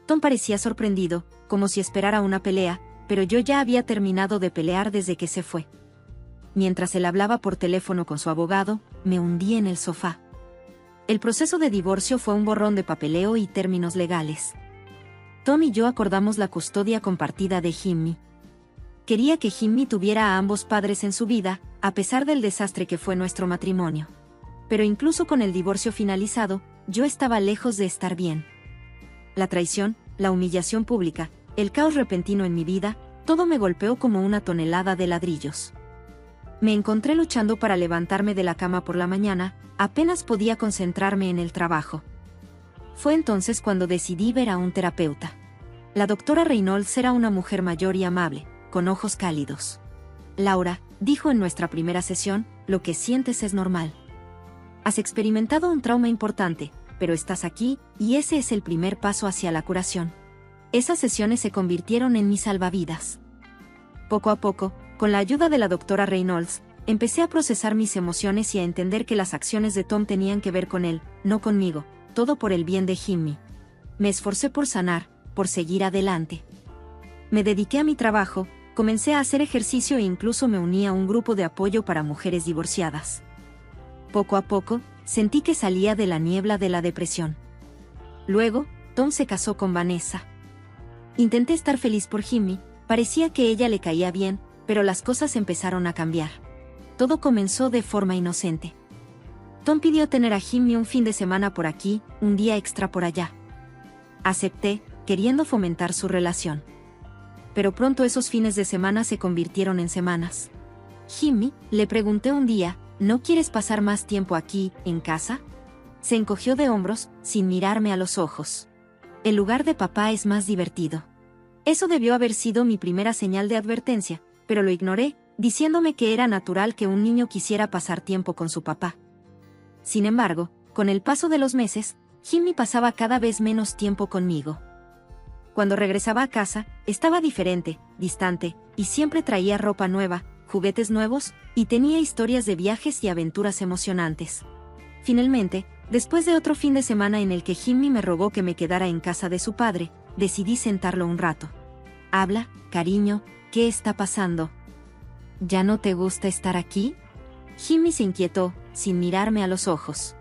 S1: Tom parecía sorprendido, como si esperara una pelea, pero yo ya había terminado de pelear desde que se fue. Mientras él hablaba por teléfono con su abogado, me hundí en el sofá. El proceso de divorcio fue un borrón de papeleo y términos legales. Tom y yo acordamos la custodia compartida de Jimmy. Quería que Jimmy tuviera a ambos padres en su vida, a pesar del desastre que fue nuestro matrimonio. Pero incluso con el divorcio finalizado, yo estaba lejos de estar bien. La traición, la humillación pública, el caos repentino en mi vida, todo me golpeó como una tonelada de ladrillos. Me encontré luchando para levantarme de la cama por la mañana, apenas podía concentrarme en el trabajo. Fue entonces cuando decidí ver a un terapeuta. La doctora Reynolds era una mujer mayor y amable, con ojos cálidos. Laura, dijo en nuestra primera sesión, lo que sientes es normal. Has experimentado un trauma importante, pero estás aquí, y ese es el primer paso hacia la curación. Esas sesiones se convirtieron en mi salvavidas. Poco a poco, con la ayuda de la doctora Reynolds, empecé a procesar mis emociones y a entender que las acciones de Tom tenían que ver con él, no conmigo, todo por el bien de Jimmy. Me esforcé por sanar, por seguir adelante. Me dediqué a mi trabajo, comencé a hacer ejercicio e incluso me uní a un grupo de apoyo para mujeres divorciadas. Poco a poco, sentí que salía de la niebla de la depresión. Luego, Tom se casó con Vanessa. Intenté estar feliz por Jimmy, parecía que ella le caía bien, pero las cosas empezaron a cambiar. Todo comenzó de forma inocente. Tom pidió tener a Jimmy un fin de semana por aquí, un día extra por allá. Acepté, queriendo fomentar su relación. Pero pronto esos fines de semana se convirtieron en semanas. Jimmy, le pregunté un día, ¿no quieres pasar más tiempo aquí, en casa? Se encogió de hombros, sin mirarme a los ojos. El lugar de papá es más divertido. Eso debió haber sido mi primera señal de advertencia, pero lo ignoré, diciéndome que era natural que un niño quisiera pasar tiempo con su papá. Sin embargo, con el paso de los meses, Jimmy pasaba cada vez menos tiempo conmigo. Cuando regresaba a casa, estaba diferente, distante, y siempre traía ropa nueva, juguetes nuevos, y tenía historias de viajes y aventuras emocionantes. Finalmente, después de otro fin de semana en el que Jimmy me rogó que me quedara en casa de su padre, decidí sentarlo un rato. Habla, cariño, ¿qué está pasando? ¿Ya no te gusta estar aquí? Jimmy se inquietó, sin mirarme a los ojos.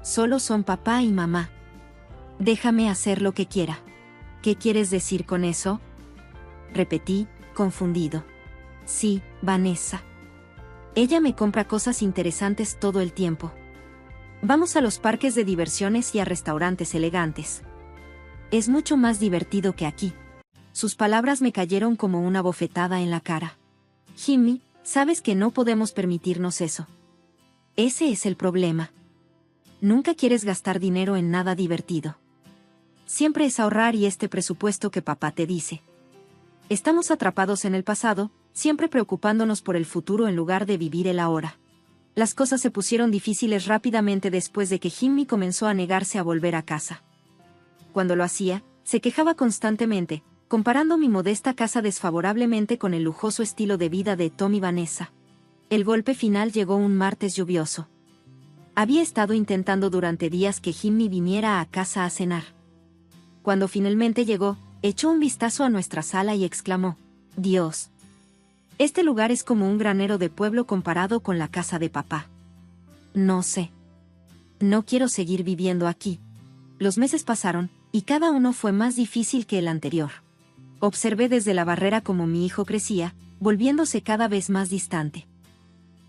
S1: Solo son papá y mamá. Déjame hacer lo que quiera. ¿Qué quieres decir con eso? Repetí, confundido. Sí, Vanessa. Ella me compra cosas interesantes todo el tiempo. Vamos a los parques de diversiones y a restaurantes elegantes. Es mucho más divertido que aquí. Sus palabras me cayeron como una bofetada en la cara. Jimmy, sabes que no podemos permitirnos eso. Ese es el problema. Nunca quieres gastar dinero en nada divertido. Siempre es ahorrar y este presupuesto que papá te dice. Estamos atrapados en el pasado, siempre preocupándonos por el futuro en lugar de vivir el ahora. Las cosas se pusieron difíciles rápidamente después de que Jimmy comenzó a negarse a volver a casa. Cuando lo hacía, se quejaba constantemente, comparando mi modesta casa desfavorablemente con el lujoso estilo de vida de Tom y Vanessa. El golpe final llegó un martes lluvioso. Había estado intentando durante días que Jimmy viniera a casa a cenar. Cuando finalmente llegó, echó un vistazo a nuestra sala y exclamó: «Dios. Este lugar es como un granero de pueblo comparado con la casa de papá. No sé. No quiero seguir viviendo aquí». Los meses pasaron, y cada uno fue más difícil que el anterior. Observé desde la barrera cómo mi hijo crecía, volviéndose cada vez más distante.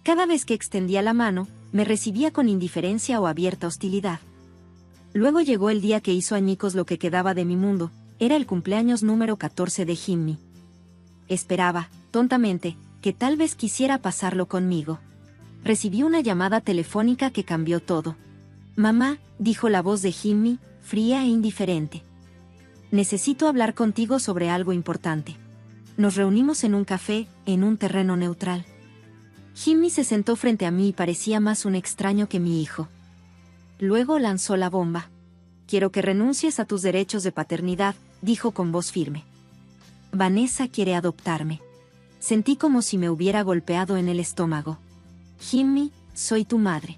S1: Cada vez que extendía la mano, me recibía con indiferencia o abierta hostilidad. Luego llegó el día que hizo añicos lo que quedaba de mi mundo, era el cumpleaños número 14 de Jimmy. Esperaba, tontamente, que tal vez quisiera pasarlo conmigo. Recibí una llamada telefónica que cambió todo. «Mamá», dijo la voz de Jimmy, fría e indiferente. «Necesito hablar contigo sobre algo importante». Nos reunimos en un café, en un terreno neutral. Jimmy se sentó frente a mí y parecía más un extraño que mi hijo. Luego lanzó la bomba. «Quiero que renuncies a tus derechos de paternidad», dijo con voz firme. «Vanessa quiere adoptarme. Sentí como si me hubiera golpeado en el estómago. Jimmy, soy tu madre.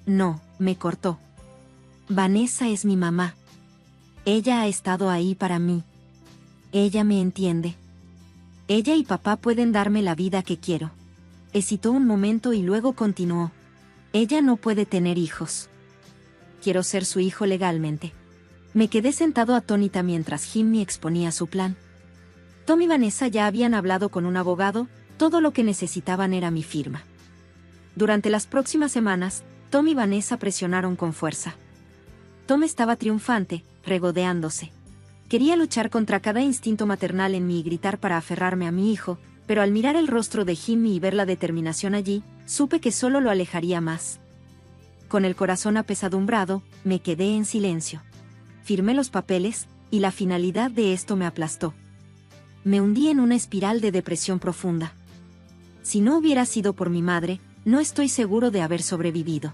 S1: No, me cortó. Vanessa es mi mamá. Ella ha estado ahí para mí. Ella me entiende. Ella y papá pueden darme la vida que quiero. Hesitó un momento y luego continuó. Ella no puede tener hijos. Quiero ser su hijo legalmente. Me quedé sentado atónita mientras Jimmy exponía su plan. Tom y Vanessa ya habían hablado con un abogado, todo lo que necesitaban era mi firma. Durante las próximas semanas, Tom y Vanessa presionaron con fuerza. Tom estaba triunfante, regodeándose. Quería luchar contra cada instinto maternal en mí y gritar para aferrarme a mi hijo, pero al mirar el rostro de Jimmy y ver la determinación allí, supe que solo lo alejaría más. Con el corazón apesadumbrado, me quedé en silencio. Firmé los papeles, y la finalidad de esto me aplastó. Me hundí en una espiral de depresión profunda. Si no hubiera sido por mi madre, no estoy seguro de haber sobrevivido.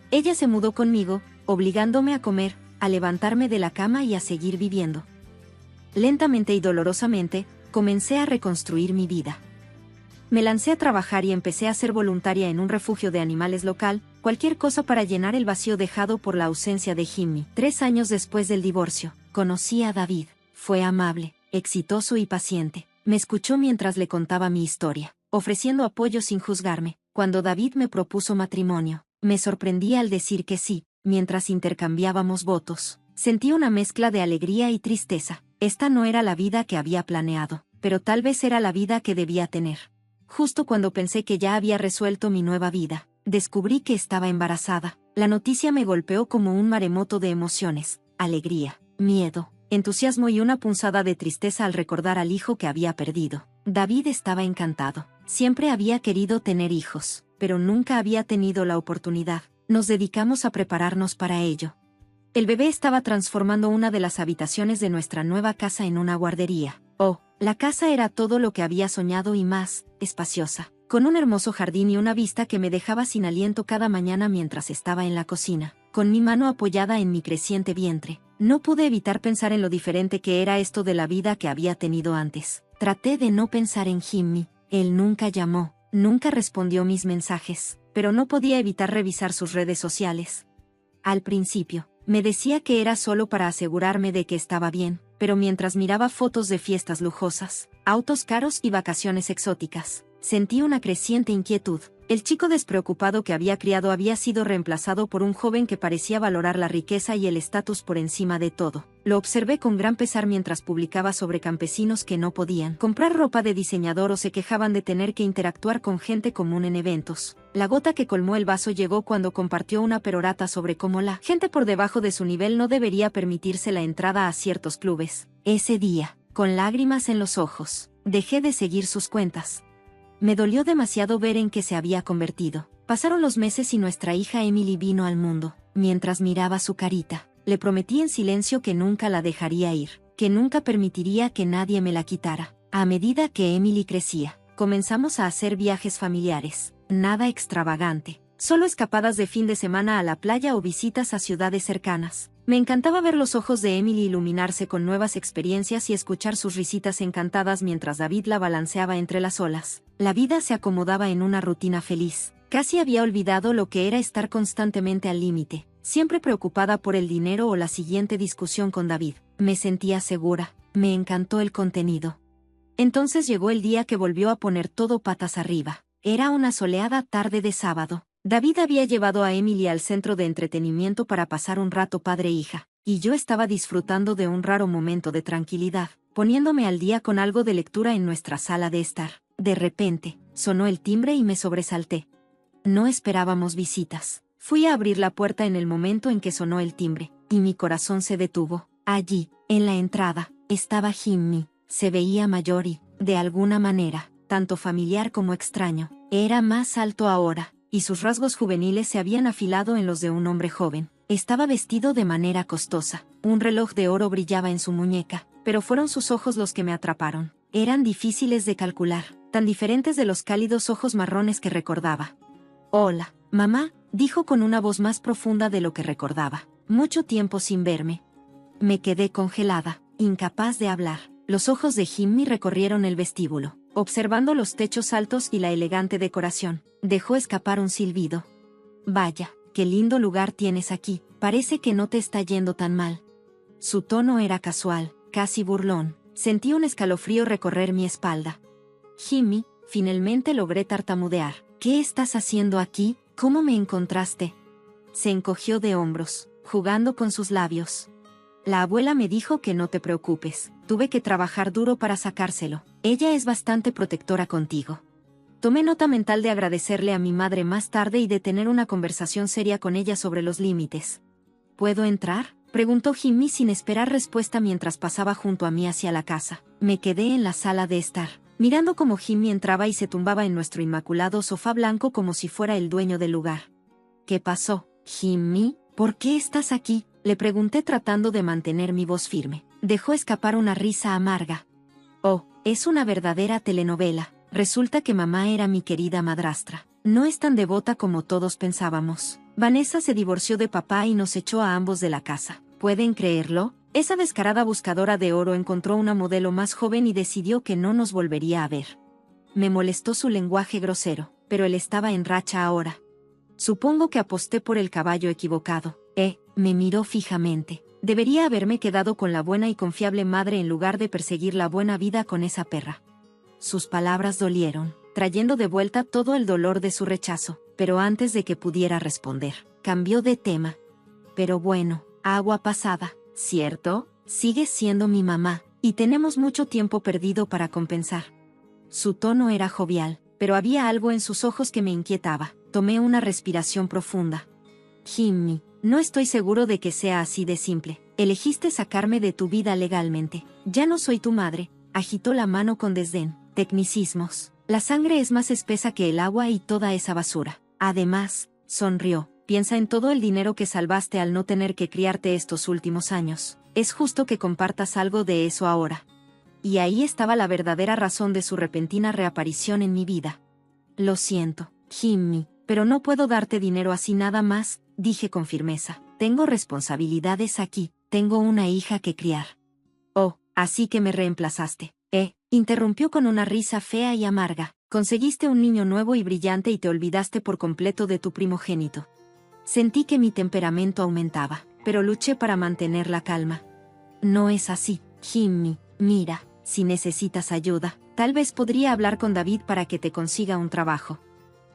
S1: Ella se mudó conmigo, obligándome a comer, a levantarme de la cama y a seguir viviendo. Lentamente y dolorosamente, comencé a reconstruir mi vida. Me lancé a trabajar y empecé a ser voluntaria en un refugio de animales local, cualquier cosa para llenar el vacío dejado por la ausencia de Jimmy. 3 años después del divorcio, conocí a David. Fue amable, exitoso y paciente. Me escuchó mientras le contaba mi historia, ofreciendo apoyo sin juzgarme. Cuando David me propuso matrimonio, me sorprendí al decir que sí. Mientras intercambiábamos votos, sentí una mezcla de alegría y tristeza. Esta no era la vida que había planeado, pero tal vez era la vida que debía tener. Justo cuando pensé que ya había resuelto mi nueva vida, descubrí que estaba embarazada. La noticia me golpeó como un maremoto de emociones, alegría, miedo, entusiasmo y una punzada de tristeza al recordar al hijo que había perdido. David estaba encantado. Siempre había querido tener hijos, pero nunca había tenido la oportunidad. Nos dedicamos a prepararnos para ello. El bebé estaba transformando una de las habitaciones de nuestra nueva casa en una guardería. Oh, la casa era todo lo que había soñado y más, espaciosa, con un hermoso jardín y una vista que me dejaba sin aliento cada mañana mientras estaba en la cocina, con mi mano apoyada en mi creciente vientre. No pude evitar pensar en lo diferente que era esto de la vida que había tenido antes. Traté de no pensar en Jimmy. Él nunca llamó, nunca respondió mis mensajes, pero no podía evitar revisar sus redes sociales. Al principio, me decía que era solo para asegurarme de que estaba bien, pero mientras miraba fotos de fiestas lujosas, autos caros y vacaciones exóticas, sentí una creciente inquietud. El chico despreocupado que había criado había sido reemplazado por un joven que parecía valorar la riqueza y el estatus por encima de todo. Lo observé con gran pesar mientras publicaba sobre campesinos que no podían comprar ropa de diseñador o se quejaban de tener que interactuar con gente común en eventos. La gota que colmó el vaso llegó cuando compartió una perorata sobre cómo la gente por debajo de su nivel no debería permitirse la entrada a ciertos clubes. Ese día, con lágrimas en los ojos, dejé de seguir sus cuentas. Me dolió demasiado ver en qué se había convertido. Pasaron los meses y nuestra hija Emily vino al mundo. Mientras miraba su carita, le prometí en silencio que nunca la dejaría ir, que nunca permitiría que nadie me la quitara. A medida que Emily crecía, comenzamos a hacer viajes familiares. Nada extravagante, solo escapadas de fin de semana a la playa o visitas a ciudades cercanas. Me encantaba ver los ojos de Emily iluminarse con nuevas experiencias y escuchar sus risitas encantadas mientras David la balanceaba entre las olas. La vida se acomodaba en una rutina feliz. Casi había olvidado lo que era estar constantemente al límite, siempre preocupada por el dinero o la siguiente discusión con David. Me sentía segura, me encantó el contenido. Entonces llegó el día que volvió a poner todo patas arriba. Era una soleada tarde de sábado. David había llevado a Emily al centro de entretenimiento para pasar un rato padre-hija, y yo estaba disfrutando de un raro momento de tranquilidad, poniéndome al día con algo de lectura en nuestra sala de estar. De repente, sonó el timbre y me sobresalté. No esperábamos visitas. Fui a abrir la puerta en el momento en que sonó el timbre, y mi corazón se detuvo. Allí, en la entrada, estaba Jimmy. Se veía mayor y, de alguna manera, tanto familiar como extraño. Era más alto ahora, y sus rasgos juveniles se habían afilado en los de un hombre joven. Estaba vestido de manera costosa. Un reloj de oro brillaba en su muñeca, pero fueron sus ojos los que me atraparon. Eran difíciles de calcular, tan diferentes de los cálidos ojos marrones que recordaba. «Hola, mamá», dijo con una voz más profunda de lo que recordaba. «Mucho tiempo sin verme». Me quedé congelada, incapaz de hablar. Los ojos de Jimmy recorrieron el vestíbulo. observando los techos altos y la elegante decoración. Dejó escapar un silbido. Vaya, qué lindo lugar tienes aquí, parece que no te está yendo tan mal. Su tono era casual, casi burlón. Sentí un escalofrío recorrer mi espalda. Jimmy, finalmente logré tartamudear. ¿Qué estás haciendo aquí? ¿Cómo me encontraste? Se encogió de hombros, jugando con sus labios. La abuela me dijo que no te preocupes, tuve que trabajar duro para sacárselo. Ella es bastante protectora contigo. Tomé nota mental de agradecerle a mi madre más tarde y de tener una conversación seria con ella sobre los límites. ¿Puedo entrar?, preguntó Jimmy sin esperar respuesta mientras pasaba junto a mí hacia la casa. Me quedé en la sala de estar, mirando cómo Jimmy entraba y se tumbaba en nuestro inmaculado sofá blanco como si fuera el dueño del lugar. ¿Qué pasó, Jimmy? ¿Por qué estás aquí?, le pregunté tratando de mantener mi voz firme. Dejó escapar una risa amarga. Oh, es una verdadera telenovela. Resulta que mamá era mi querida madrastra. No es tan devota como todos pensábamos. Vanessa se divorció de papá y nos echó a ambos de la casa. ¿Pueden creerlo? Esa descarada buscadora de oro encontró una modelo más joven y decidió que no nos volvería a ver. Me molestó su lenguaje grosero, pero él estaba en racha ahora. Supongo que aposté por el caballo equivocado. Me miró fijamente. Debería haberme quedado con la buena y confiable madre en lugar de perseguir la buena vida con esa perra. Sus palabras dolieron, trayendo de vuelta todo el dolor de su rechazo, pero antes de que pudiera responder, cambió de tema. Pero bueno, agua pasada, ¿cierto? Sigues siendo mi mamá, y tenemos mucho tiempo perdido para compensar. Su tono era jovial, pero había algo en sus ojos que me inquietaba. Tomé una respiración profunda. Jimmy, no estoy seguro de que sea así de simple. Elegiste sacarme de tu vida legalmente. Ya no soy tu madre. Agitó la mano con desdén. Tecnicismos. La sangre es más espesa que el agua y toda esa basura. Además, sonrió. Piensa en todo el dinero que salvaste al no tener que criarte estos últimos años. Es justo que compartas algo de eso ahora. Y ahí estaba la verdadera razón de su repentina reaparición en mi vida. Lo siento, Jimmy, pero no puedo darte dinero así nada más, dije con firmeza. Tengo responsabilidades aquí, tengo una hija que criar. Oh, así que me reemplazaste. Interrumpió con una risa fea y amarga. Conseguiste un niño nuevo y brillante y te olvidaste por completo de tu primogénito. Sentí que mi temperamento aumentaba, pero luché para mantener la calma. No es así, Jimmy. Mira, si necesitas ayuda, tal vez podría hablar con David para que te consiga un trabajo.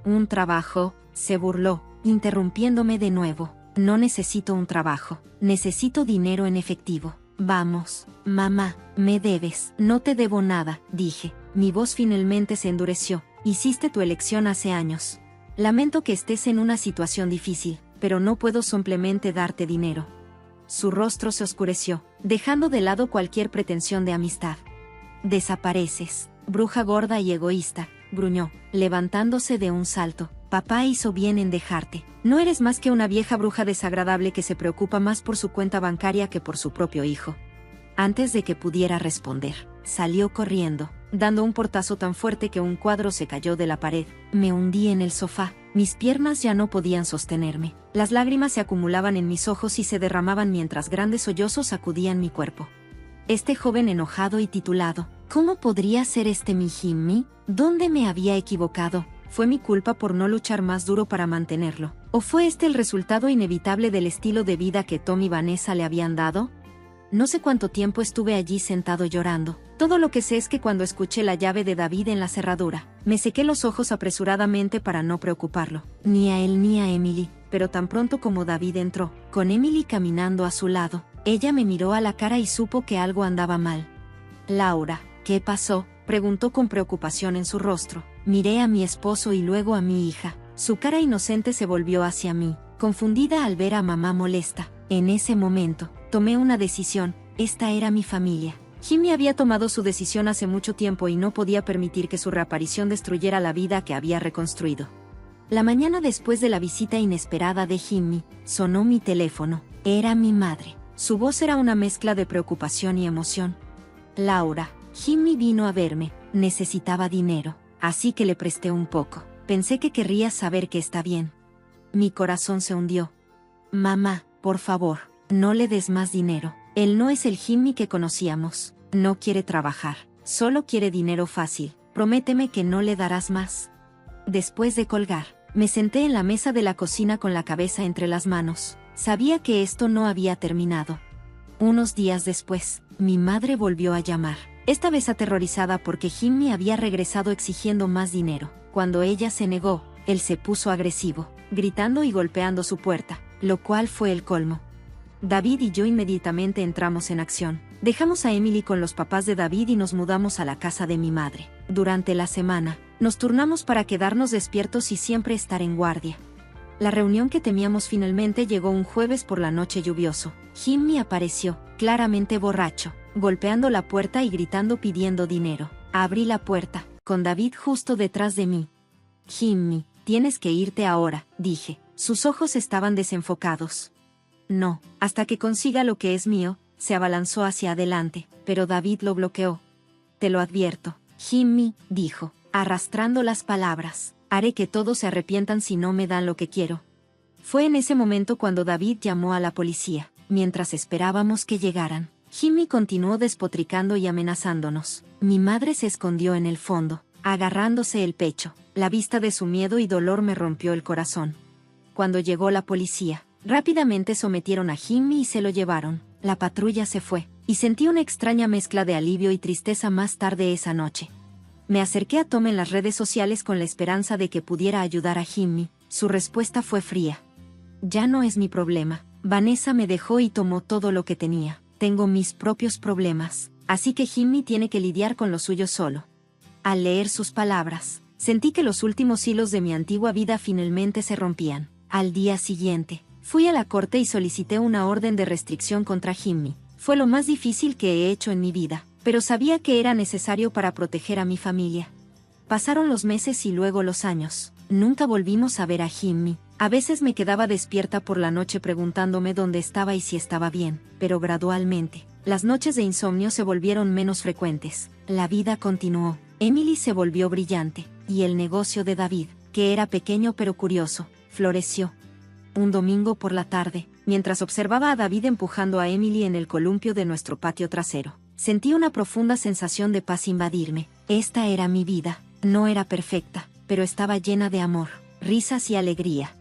S1: ¿Un trabajo?, se burló, interrumpiéndome de nuevo. No necesito un trabajo, necesito dinero en efectivo. Vamos, mamá, me debes. No te debo nada, dije. Mi voz finalmente se endureció. Hiciste tu elección hace años. Lamento que estés en una situación difícil, pero no puedo simplemente darte dinero. Su rostro se oscureció, dejando de lado cualquier pretensión de amistad. Desapareces, bruja gorda y egoísta, gruñó, levantándose de un salto. Papá hizo bien en dejarte. No eres más que una vieja bruja desagradable que se preocupa más por su cuenta bancaria que por su propio hijo. Antes de que pudiera responder, salió corriendo, dando un portazo tan fuerte que un cuadro se cayó de la pared. Me hundí en el sofá, mis piernas ya no podían sostenerme. Las lágrimas se acumulaban en mis ojos y se derramaban mientras grandes sollozos sacudían mi cuerpo. Este joven enojado y titulado, ¿cómo podría ser este mi Jimmy? ¿Dónde me había equivocado? ¿Fue mi culpa por no luchar más duro para mantenerlo? ¿O fue este el resultado inevitable del estilo de vida que Tom y Vanessa le habían dado? No sé cuánto tiempo estuve allí sentado llorando. Todo lo que sé es que cuando escuché la llave de David en la cerradura, me sequé los ojos apresuradamente para no preocuparlo, ni a él ni a Emily, pero tan pronto como David entró, con Emily caminando a su lado, ella me miró a la cara y supo que algo andaba mal. Laura, ¿qué pasó?, preguntó con preocupación en su rostro. Miré a mi esposo y luego a mi hija. Su cara inocente se volvió hacia mí, confundida al ver a mamá molesta. En ese momento, tomé una decisión. Esta era mi familia. Jimmy había tomado su decisión hace mucho tiempo y no podía permitir que su reaparición destruyera la vida que había reconstruido. La mañana después de la visita inesperada de Jimmy, sonó mi teléfono. Era mi madre. Su voz era una mezcla de preocupación y emoción. Laura, Jimmy vino a verme. Necesitaba dinero, así que le presté un poco. Pensé que querrías saber que está bien. Mi corazón se hundió. Mamá, por favor, no le des más dinero. Él no es el Jimmy que conocíamos. No quiere trabajar. Solo quiere dinero fácil, Prométeme que no le darás más. Después de colgar, me senté en la mesa de la cocina con la cabeza entre las manos. Sabía que esto no había terminado. Unos días después, mi madre volvió a llamar, esta vez aterrorizada porque Jimmy había regresado exigiendo más dinero. Cuando ella se negó, él se puso agresivo, gritando y golpeando su puerta, lo cual fue el colmo. David y yo inmediatamente entramos en acción. Dejamos a Emily con los papás de David y nos mudamos a la casa de mi madre. Durante la semana, nos turnamos para quedarnos despiertos y siempre estar en guardia. La reunión que temíamos finalmente llegó un jueves por la noche lluvioso. Jimmy apareció, claramente borracho, golpeando la puerta y gritando pidiendo dinero. Abrí la puerta, con David justo detrás de mí. Jimmy, tienes que irte ahora, dije. Sus ojos estaban desenfocados. No, hasta que consiga lo que es mío. Se abalanzó hacia adelante, pero David lo bloqueó. Te lo advierto, Jimmy, dijo, arrastrando las palabras. Haré que todos se arrepientan si no me dan lo que quiero. Fue en ese momento cuando David llamó a la policía. Mientras esperábamos que llegaran, Jimmy continuó despotricando y amenazándonos. Mi madre se escondió en el fondo, agarrándose el pecho. La vista de su miedo y dolor me rompió el corazón. Cuando llegó la policía, rápidamente sometieron a Jimmy y se lo llevaron. La patrulla se fue, y sentí una extraña mezcla de alivio y tristeza más tarde esa noche. Me acerqué a Tom en las redes sociales con la esperanza de que pudiera ayudar a Jimmy. Su respuesta fue fría. Ya no es mi problema. Vanessa me dejó y tomó todo lo que tenía. Tengo mis propios problemas, así que Jimmy tiene que lidiar con lo suyo solo. Al leer sus palabras, sentí que los últimos hilos de mi antigua vida finalmente se rompían. Al día siguiente, fui a la corte y solicité una orden de restricción contra Jimmy. Fue lo más difícil que he hecho en mi vida, pero sabía que era necesario para proteger a mi familia. Pasaron los meses y luego los años. Nunca volvimos a ver a Jimmy. A veces me quedaba despierta por la noche preguntándome dónde estaba y si estaba bien, pero gradualmente, las noches de insomnio se volvieron menos frecuentes. La vida continuó. Emily se volvió brillante, y el negocio de David, que era pequeño pero curioso, floreció. Un domingo por la tarde, mientras observaba a David empujando a Emily en el columpio de nuestro patio trasero, sentí una profunda sensación de paz invadirme. Esta era mi vida. No era perfecta, pero estaba llena de amor, risas y alegría.